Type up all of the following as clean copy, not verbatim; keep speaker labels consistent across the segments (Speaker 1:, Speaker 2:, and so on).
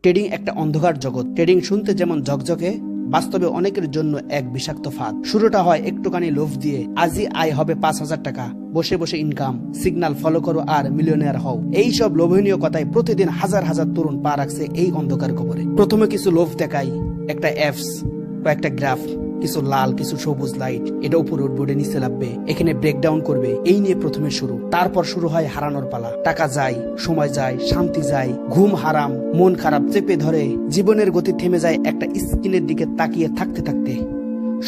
Speaker 1: Trading একটা অন্ধকার জগৎ। ট্রেডিং শুনতে যেমন ঝকঝকে, বাস্তবে অনেকের জন্য এক বিষাক্ত ফাঁদ। শুরুটা হয় একটুখানি লোভ দিয়ে, আজই আয় হবে 5,000 টাকা, বসে বসে ইনকাম, সিগন্যাল ফলো করো আর মিলিয়নিয়ার হও। এই সব লোভনীয় কথায় প্রতিদিন হাজার হাজার তরুণ পা রাখছে এই অন্ধকার কবরে। প্রথমে কিছু লোভ দেখাই, একটা অ্যাপস, কয়েকটা গ্রাফ, কিছু লাল কিছু সবুজ লাইট, এটা উপরে উঠবে, নিচে নামবে, এখানে ব্রেকডাউন করবে, এই নিয়ে প্রথমে শুরু। তারপর শুরু হয় হারানোর পালা। টাকা যায়, সময় যায়, শান্তি যায়, ঘুম হারাম, মন খারাপ চেপে ধরে, জীবনের গতি থেমে যায় একটা স্ক্রিনের দিকে তাকিয়ে থাকতে থাকতে।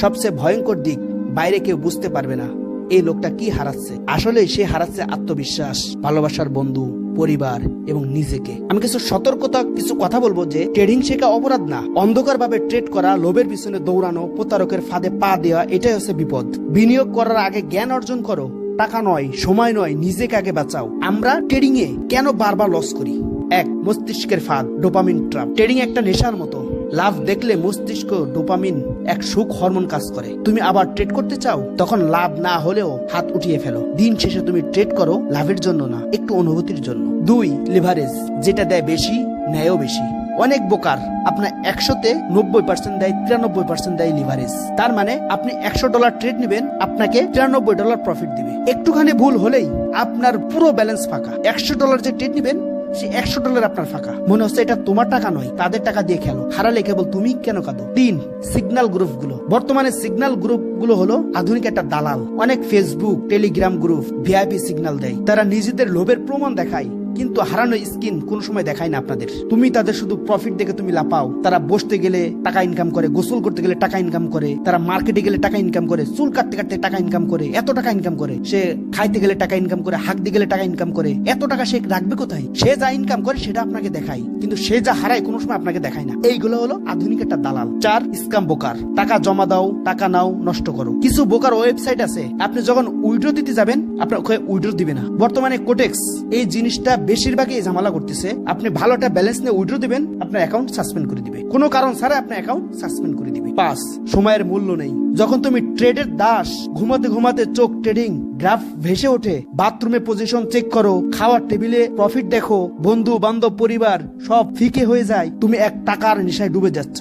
Speaker 1: সবচেয়ে ভয়ঙ্কর দিক, বাইরে কেউ বুঝতে পারবে না এই লোকটা কি হারাচ্ছে। আসলে সে হারাচ্ছে আত্মবিশ্বাস, ভালোবাসার বন্ধু, পরিবার এবং নিজেকে। আমি কিছু সতর্কতা, কিছু কথা বলবো যে ট্রেডিং শেখা অপরাধ না। অন্ধকার ভাবে ট্রেড করা, লোভের পিছনে দৌড়ানো, প্রতারকের ফাঁদে পা দেওয়া, এটাই হচ্ছে বিপদ। বিনিয়োগ করার আগে জ্ঞান অর্জন করো। টাকা নয়, সময় নয়, নিজেকে আগে বাঁচাও। আমরা ট্রেডিং এ কেন বারবার লস করি? এক, মস্তিষ্কের ফাঁদ, ডোপামিন ট্র্যাপ। ট্রেডিং একটা নেশার মতো। লাভ দেখলে মস্তিষ্ক ডোপামিন, এক সুখ হরমোন কাজ করে। তুমি আবার ট্রেড করতে চাও, তখন লাভ না হলেও হাত উঠিয়ে ফেলো। দিন শেষে তুমি ট্রেড করো লাভের জন্য না, একটু অনুভূতির জন্য। দুই, লিভারেজ, যেটা দেয় বেশি, নেয়ও বেশি। অনেক বোকার আপনার 100-তে 90% দেয়, 93% দেয় লিভারেজ। তার মানে আপনি $100 ট্রেড নেবেন, আপনাকে $93 প্রফিট দিবে। একটুখানি ভুল হলেই আপনার পুরো ব্যালেন্স ফাঁকা। $100 যে ট্রেড নেবেন, সে $100 আপনার ফাঁকা। মনে হচ্ছে এটা তোমার টাকা নয়, তাদের টাকা দিয়ে খেলো। হারালে কেবল তুমি কেন কাঁদো? তিন, সিগন্যাল গ্রুপ গুলো। বর্তমানে সিগন্যাল গ্রুপ গুলো হলো আধুনিক একটা দালাল। অনেক Facebook, Telegram group VIP signal দেয়। তারা নিজেদের লোভের প্রমাণ দেখায়, কিন্তু হারানো স্কিন কোন সময় দেখায় না আপনাদের। তুমি তাদের শুধু প্রফিট দেখে তুমি লাপাও। তারা বসতে গেলে টাকা ইনকাম করে, গোসল করতে গেলে টাকা ইনকাম করে, তারা মার্কেটে গেলে টাকা ইনকাম করে, চুল কাটতে কাটতে টাকা ইনকাম করে, এত টাকা ইনকাম করে। সে খাইতে গেলে টাকা ইনকাম করে, হাঁক দিয়ে গেলে টাকা ইনকাম করে। এত টাকা সে রাখবে কোথায়? সে যা ইনকাম করে সেটা আপনাকে দেখায়, কিন্তু সে যা হারায় কোনো সময় আপনাকে দেখায় না। এইগুলো হলো আধুনিক একটা দালাল। চার, স্ক্যাম বোকার। টাকা জমা দাও, টাকা নাও, নষ্ট করো। কিছু বোকার ওয়েবসাইট আছে, আপনি যখন উইড্রো দিতে যাবেন, আপনার ওখানে উইড্রো দিবে না। বর্তমানে কোটেক্স এই জিনিসটা বেশিরভাগই ঝামেলা করতেছে। আপনি ভালোটা ব্যালেন্স নিয়ে উইড্রো দিবেন, আপনার অ্যাকাউন্ট সাসপেন্ড করে দিবে, কোনো কারণ ছাড়া আপনার অ্যাকাউন্ট সাসপেন্ড করে দিবে। পাঁচ, সময়ের মূল্য নেই। যখন তুমি ট্রেডের দাস, ঘুমাতে ঘুমাতে চোখ ট্রেডিং গ্রাফ ভেসে ওঠে, বাথরুমে পজিশন চেক করো, খাওয়ার টেবিলে প্রফিট দেখো, বন্ধু বান্ধব পরিবার সব ফিকে হয়ে যায়, তুমি এক টাকার নেশায় ডুবে যাচ্ছ।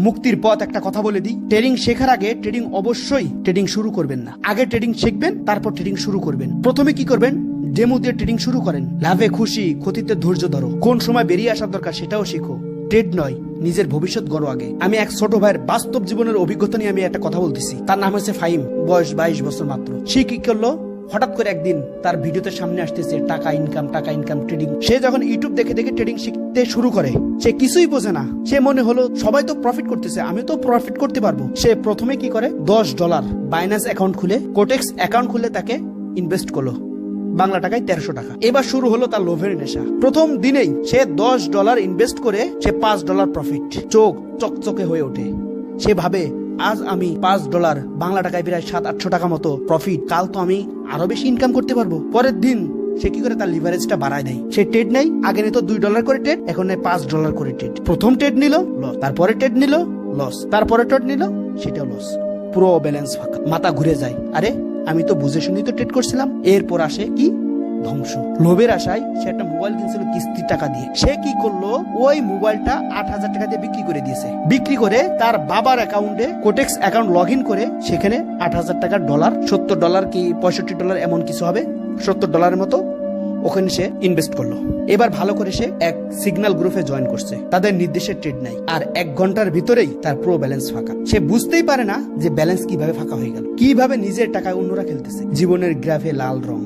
Speaker 1: মুক্তির পথ একটা কথা বলে দিই, ট্রেডিং শেখার আগে ট্রেডিং অবশ্যই ট্রেডিং শুরু করবেন না। আগে ট্রেডিং শিখবেন, তারপর ট্রেডিং শুরু করবেন। প্রথমে কি করবেন? ডেমো দিয়ে ট্রেডিং শুরু করেন। লাভে খুশি, ক্ষতিতে ধৈর্য ধরো। কোন সময় বেরিয়ে আসার দরকার সেটাও শিখো। ট্রেড নয়, নিজের ভবিষ্যৎ গড়ো আগে। আমি এক ছোট ভাইয়ের বাস্তব জীবনের অভিজ্ঞতা নিয়ে আমি একটা কথা বলতেছি। তার নাম হচ্ছে ফাহিম, বয়স 22 বছর মাত্র। সে কি করলো? হঠাৎ করে একদিন তার ভিডিওতে সামনে আসতেছে টাকা ইনকাম ট্রেডিং। সে যখন ইউটিউব দেখে দেখে ট্রেডিং শিখতে শুরু করে, সে কিছুই বোঝে না। সে মনে হলো সবাই তো প্রফিট করতেছে, আমি তো প্রফিট করতে পারবো। সে প্রথমে কি করে, $10 বাইন্যান্স অ্যাকাউন্ট খুলে, কোটেক্স অ্যাকাউন্ট খুলে তাকে ইনভেস্ট করলো, বাংলা টাকায় 1300 টাকা। এবার শুরু হলো তার লোভের নেশা। প্রথম দিনেই সে $10 ইনভেস্ট করে সে $5 প্রফিট। চোখ চকচকে হয়ে ওঠে। সে ভাবে, আজ আমি $5, বাংলা টাকায় প্রায় 700-800 টাকা মতো প্রফিট, কাল তো আমি আরো বেশি ইনকাম করতে পারবো। পরের দিন সে কি করে, তার লিভারেজটা বাড়ায় দেয়। সে ট্রেড নেই, আগে নিত $2 করে ট্রেড, এখন নেয় $5 করে ট্রেড। প্রথম ট্রেড নিল লস, তারপরে ট্রেড নিল লস, তারপরে ট্রেড নিল সেটাও লস। পুরো ব্যালেন্স ফাঁকা, মাথা ঘুরে যায়। আরে আমি তো বুঝে শুনি তো ট্রেড করছিলাম। এরপর আসে কি? ধ্বংস। লোভের আশায় সে একটা মোবাইল কিনছিল কিস্তির টাকা দিয়ে। সে কি করলো, ওই মোবাইলটা 8,000 টাকা দিয়ে বিক্রি করে দিয়েছে। বিক্রি করে তার বাবার অ্যাকাউন্টে কোটেক্স অ্যাকাউন্ট লগ ইন করে সেখানে 8,000 টাকার ডলার, $70 কি $65 এমন কিছু হবে, $70 মতো ওখানে সে ইনভেস্ট করলো। এবার ভালো করে সে এক সিগন্যাল গ্রুপে জয়েন করছে। তাদের নির্দেশে ট্রেড নাই, আর 1 ঘন্টার ভিতরেই তার পুরো ব্যালেন্স ফাঁকা। সে বুঝতেই পারে না যে ব্যালেন্স কিভাবে ফাঁকা হয়ে গেল, কিভাবে নিজের টাকায় অন্যরা খেলতেছে। জীবনের গ্রাফে লাল রং।